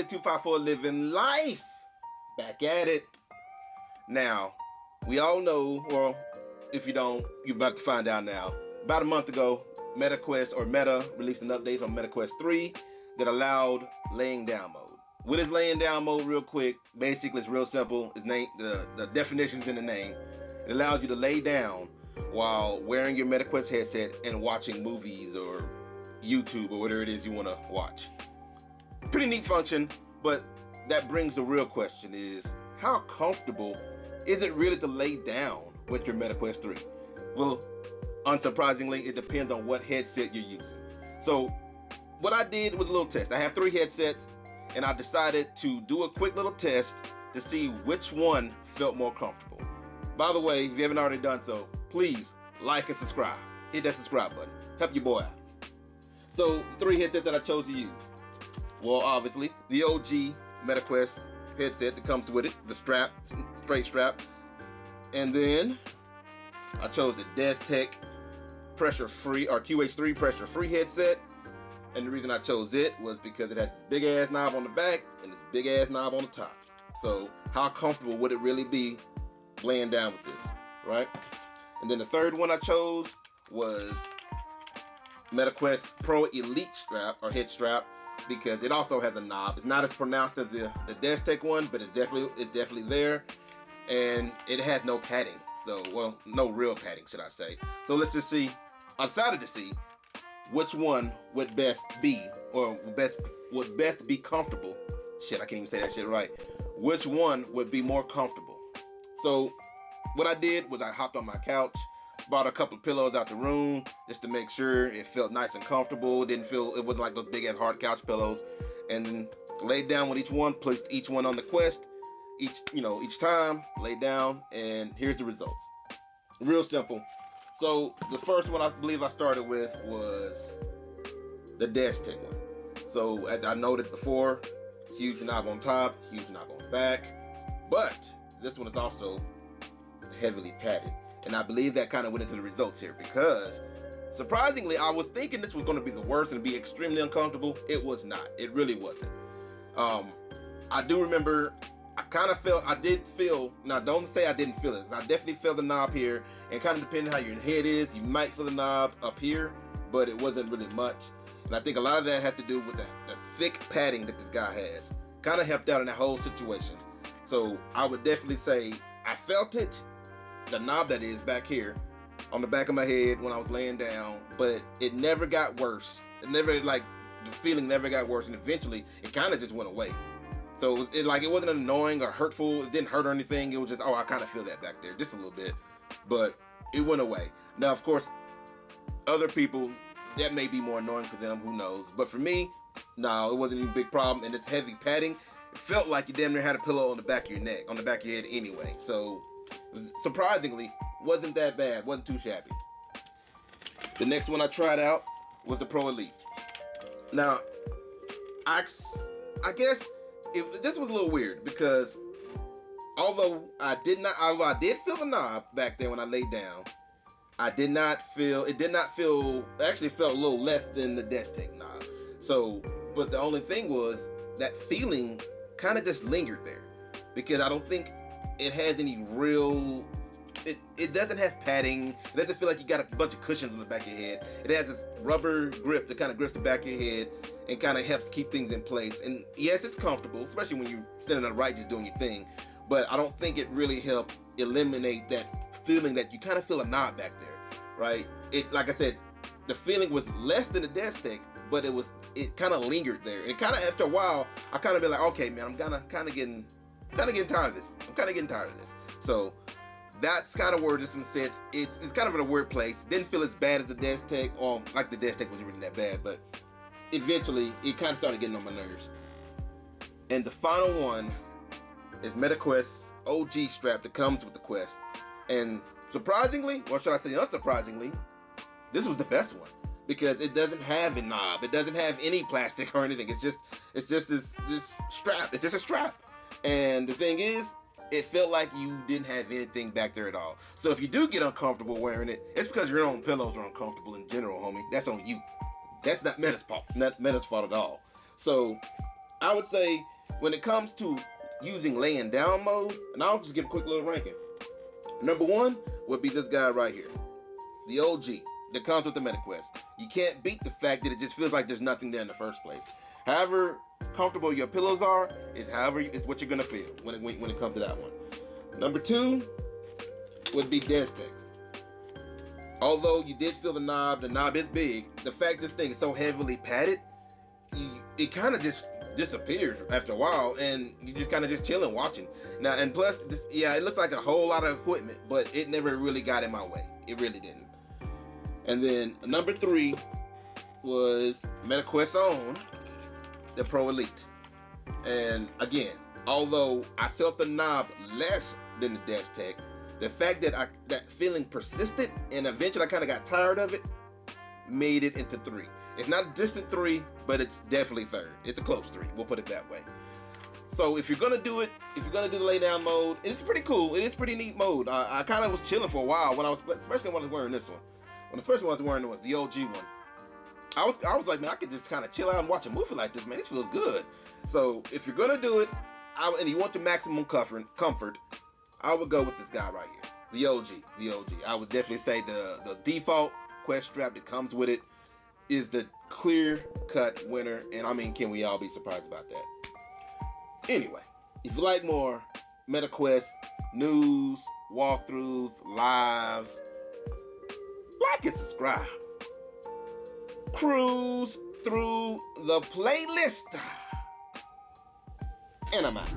Family 254 living life. Back at it. Now, we all know, or if you don't, you're about to find out now. About a month ago, Meta released an update on MetaQuest 3 that allowed laying down mode. What is laying down mode real quick? Basically, it's real simple. It's the definition's in the name. It allows you to lay down while wearing your MetaQuest headset and watching movies or YouTube or whatever it is you want to watch. Pretty neat function, but that brings the real question is, how comfortable is it really to lay down with your MetaQuest 3? Well, unsurprisingly, it depends on what headset you're using. So what I did was a little test. I have 3 headsets, and I decided to do a quick little test to see which one felt more comfortable. By the way, if you haven't already done so, please like and subscribe. Hit that subscribe button. Help your boy out. So, 3 headsets that I chose to use. Well, obviously, the OG MetaQuest headset that comes with it, the straight strap. And then I chose the Destek pressure-free, or QH3 pressure-free headset. And the reason I chose it was because it has this big-ass knob on the back and this big-ass knob on the top. So, how comfortable would it really be laying down with this, right? And then the third one I chose was MetaQuest Pro Elite strap, or head strap, because it also has a knob. It's not as pronounced as the Destek one, but it's definitely there, and it has no padding. So, well, no real padding, should I say? So let's just see. I decided to see which one would best be, or would best be comfortable. Shit, I can't even say that shit right. Which one would be more comfortable? So what I did was I hopped on my couch, brought a couple of pillows out the room just to make sure it felt nice and comfortable. It wasn't like those big ass hard couch pillows, and then laid down with each one, placed each one on the Quest, each time, laid down, and here's the results. Real simple. So the first one I believe I started with was the Destek one. So as I noted before, huge knob on top, huge knob on back, but this one is also heavily padded. And I believe that kind of went into the results here, because surprisingly, I was thinking this was going to be the worst and be extremely uncomfortable. It was not. It really wasn't. I do remember, I did feel, now don't say I didn't feel it, because I definitely felt the knob here, and kind of depending on how your head is, you might feel the knob up here, but it wasn't really much. And I think a lot of that has to do with the thick padding that this guy has. Kind of helped out in that whole situation. So I would definitely say I felt it, the knob that is back here on the back of my head when I was laying down, but it never got worse. The feeling never got worse, and eventually it kind of just went away. So it wasn't annoying or hurtful. It didn't hurt or anything. It was just, oh, I kind of feel that back there just a little bit, but it went away. Now, of course, other people, that may be more annoying for them, who knows? But for me, no, it wasn't even a big problem. And this heavy padding, it felt like you damn near had a pillow on the back of your neck, on the back of your head anyway. So surprisingly, wasn't that bad, wasn't too shabby. The next one I tried out was the Pro Elite. Now, I guess this was a little weird, because although I did feel the knob back there when I laid down, it actually felt a little less than the Destek knob. So, but the only thing was that feeling kind of just lingered there, because I don't think it has any real, it doesn't have padding. It doesn't feel like you got a bunch of cushions on the back of your head. It has this rubber grip that kind of grips the back of your head and kind of helps keep things in place. And yes, it's comfortable, especially when you're standing upright just doing your thing, but I don't think it really helped eliminate that feeling that you kind of feel a knob back there, right? Like I said, the feeling was less than the Destek, but it kind of lingered there. And kind of after a while, I kind of been like, okay, man, I'm kind of getting tired of this. I'm kind of getting tired of this. So that's kind of where this one sits. It's kind of in a weird place. Didn't feel as bad as the Destek, or like the Destek wasn't really that bad, but eventually it kind of started getting on my nerves. And the final one is MetaQuest's OG strap that comes with the Quest. And surprisingly, or should I say unsurprisingly, this was the best one, because it doesn't have a knob. It doesn't have any plastic or anything. It's just this strap. It's just a strap. And the thing is, it felt like you didn't have anything back there at all. So if you do get uncomfortable wearing it, it's because your own pillows are uncomfortable in general, homie. That's on you. That's not Meta's fault. Not Meta's fault at all. So I would say when it comes to using laying down mode, and I'll just give a quick little ranking. Number 1 would be this guy right here, the OG that comes with the MetaQuest. You can't beat the fact that it just feels like there's nothing there in the first place. However comfortable your pillows are is what you're gonna feel when it comes to that one. Number 2 would be Destek. Although you did feel the knob is big. The fact this thing is so heavily padded, it kind of just disappears after a while, and you just kind of just chilling watching. Now, and plus, it looks like a whole lot of equipment, but it never really got in my way. It really didn't. And then number 3 was MetaQuest's own, the Pro Elite. And again, although I felt the knob less than the Destek, the fact that that feeling persisted and eventually I kind of got tired of it made it into 3. It's not a distant 3, but it's definitely 3rd. It's a close 3. We'll put it that way. So if you're gonna do it, if you're gonna do the lay down mode, it's pretty cool. It is pretty neat mode. I kind of was chilling for a while especially when I was wearing this one. Especially when I was wearing the OG one. I was like, man, I could just kind of chill out and watch a movie like this, man. This feels good. So if you're gonna do it, and you want the maximum comfort, I would go with this guy right here, the OG. I would definitely say the default Quest strap that comes with it is the clear-cut winner, and I mean, can we all be surprised about that? Anyway, if you like more MetaQuest news, walkthroughs, lives, like and subscribe. Cruise through the playlist. And I'm out.